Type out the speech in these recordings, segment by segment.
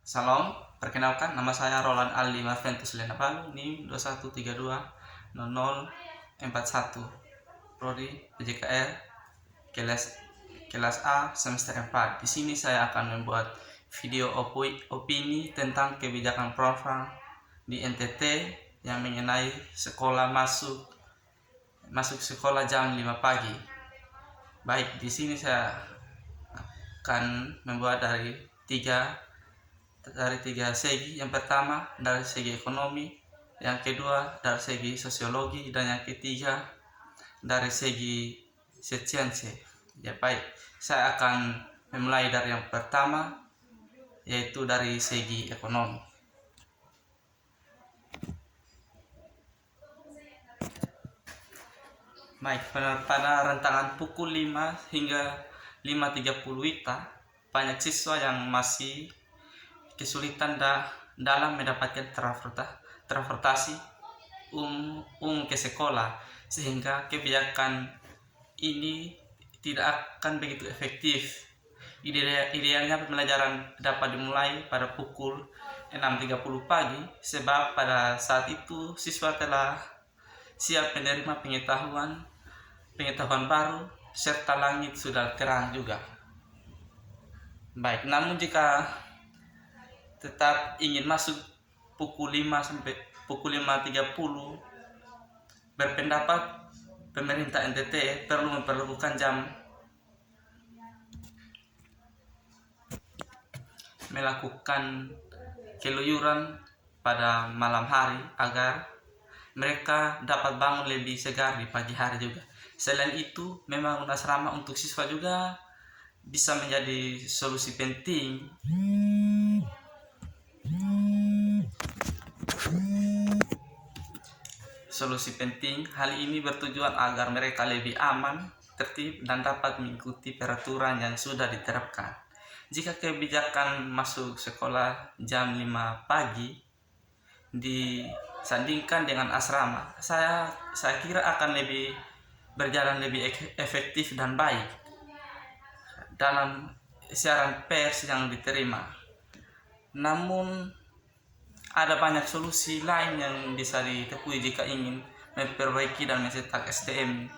Salam, perkenalkan nama saya Roland Aldi Marventus Lenapalu, NIM 21320041, Prodi PJKR, kelas A semester 4. Di sini saya akan membuat video opini tentang kebijakan program di NTT yang mengenai sekolah masuk sekolah jam 5 pagi. Baik, di sini saya akan membuat dari tiga segi. Yang pertama dari segi ekonomi, yang kedua dari segi sosiologi, dan yang ketiga dari segi sains. Ya baik, saya akan memulai dari yang pertama, yaitu dari segi ekonomi. Baik, pada rentangan pukul 5 hingga 5.30 WITA, banyak siswa yang masih kesulitan dalam mendapatkan transportasi ke sekolah, sehingga kebijakan ini tidak akan begitu efektif. Idealnya pembelajaran dapat dimulai pada pukul 6.30 pagi, sebab pada saat itu siswa telah siap menerima pengetahuan baru serta langit sudah terang juga. Baik, namun jika tetap ingin masuk pukul 5 sampai pukul 5.30, berpendapat pemerintah NTT perlu memperlakukan melakukan keluyuran pada malam hari agar mereka dapat bangun lebih segar di pagi hari juga. Selain itu, memang asrama untuk siswa juga bisa menjadi solusi penting. Hal ini bertujuan agar mereka lebih aman, tertib, dan dapat mengikuti peraturan yang sudah diterapkan. Jika kebijakan masuk sekolah jam 5 pagi disandingkan dengan asrama, saya kira akan berjalan lebih efektif dan baik dalam siaran pers yang diterima. Namun ada banyak solusi lain yang bisa ditempuh jika ingin memperbaiki dan mencetak SDM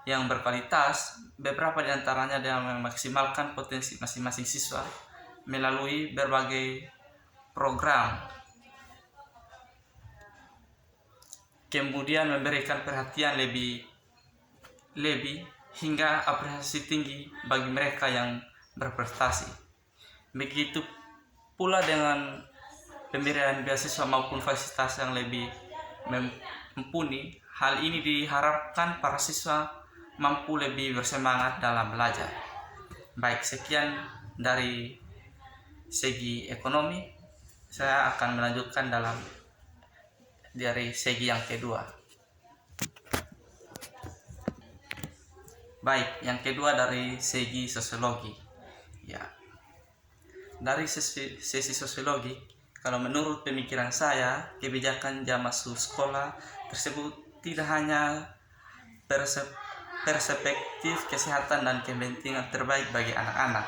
yang berkualitas. Beberapa di antaranya dengan memaksimalkan potensi masing-masing siswa melalui berbagai program, kemudian memberikan perhatian lebih hingga apresiasi tinggi bagi mereka yang berprestasi. Begitu pula dengan pemberian beasiswa maupun fasilitas yang lebih mumpuni. Hal ini diharapkan para siswa mampu lebih bersemangat dalam belajar. Baik, sekian dari segi ekonomi. Saya akan melanjutkan dari segi yang kedua. Baik, yang kedua dari segi sosiologi. Ya, dari sesi sosiologi, kalau menurut pemikiran saya, kebijakan jam masuk sekolah tersebut tidak hanya perspektif kesehatan dan kepentingan terbaik bagi anak-anak,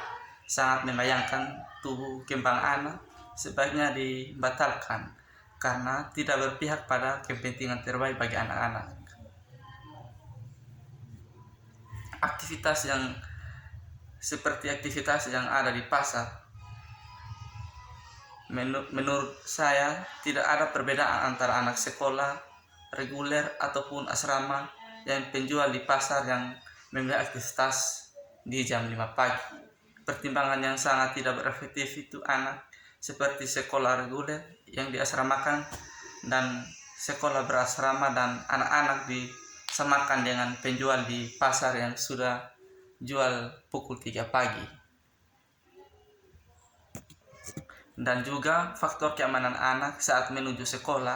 sangat membayangkan tubuh kembang anak sebaiknya dibatalkan karena tidak berpihak pada kepentingan terbaik bagi anak-anak. Aktivitas yang ada di pasar, menurut saya tidak ada perbedaan antara anak sekolah reguler ataupun asrama yang penjual di pasar yang memiliki aktivitas di jam 5 pagi. Pertimbangan yang sangat tidak berefektif itu anak seperti sekolah reguler yang diasramakan dan sekolah berasrama, dan anak-anak disamakan dengan penjual di pasar yang sudah jual pukul 3 pagi. Dan juga faktor keamanan anak saat menuju sekolah,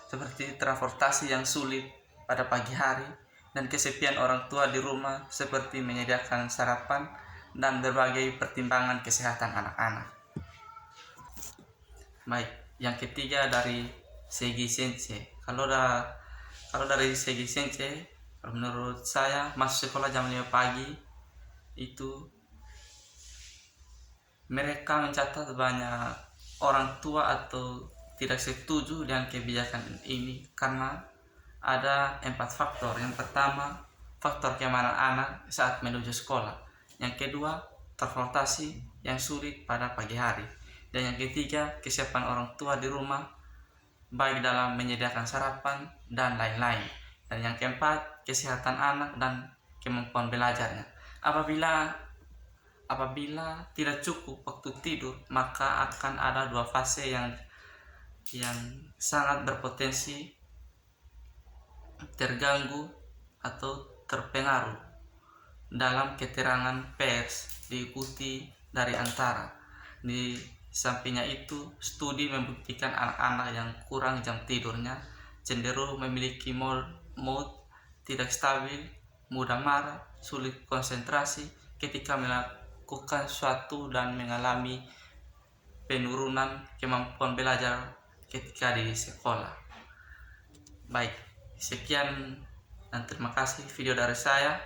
seperti transportasi yang sulit pada pagi hari dan kesepian orang tua di rumah, seperti menyediakan sarapan dan berbagai pertimbangan kesehatan anak-anak. Baik, yang ketiga dari segi sains. Kalau dari segi sains, menurut saya masuk sekolah jam 5 pagi itu mereka mencatat banyak orang tua atau tidak setuju dengan kebijakan ini karena ada 4 faktor. Yang pertama, faktor keamanan anak saat menuju sekolah. Yang kedua, transportasi yang sulit pada pagi hari. Dan yang ketiga, kesiapan orang tua di rumah, baik dalam menyediakan sarapan dan lain-lain. Dan yang keempat, kesehatan anak dan kemampuan belajarnya. Apabila tidak cukup waktu tidur, maka akan ada 2 fase yang sangat berpotensi terganggu atau terpengaruh. Dalam keterangan pers diikuti dari antara. Di sampingnya itu, studi membuktikan anak-anak yang kurang jam tidurnya cenderung memiliki mood tidak stabil, mudah marah, sulit konsentrasi ketika melakukan sesuatu, dan mengalami penurunan kemampuan belajar ketika di sekolah. Baik, sekian dan terima kasih video dari saya.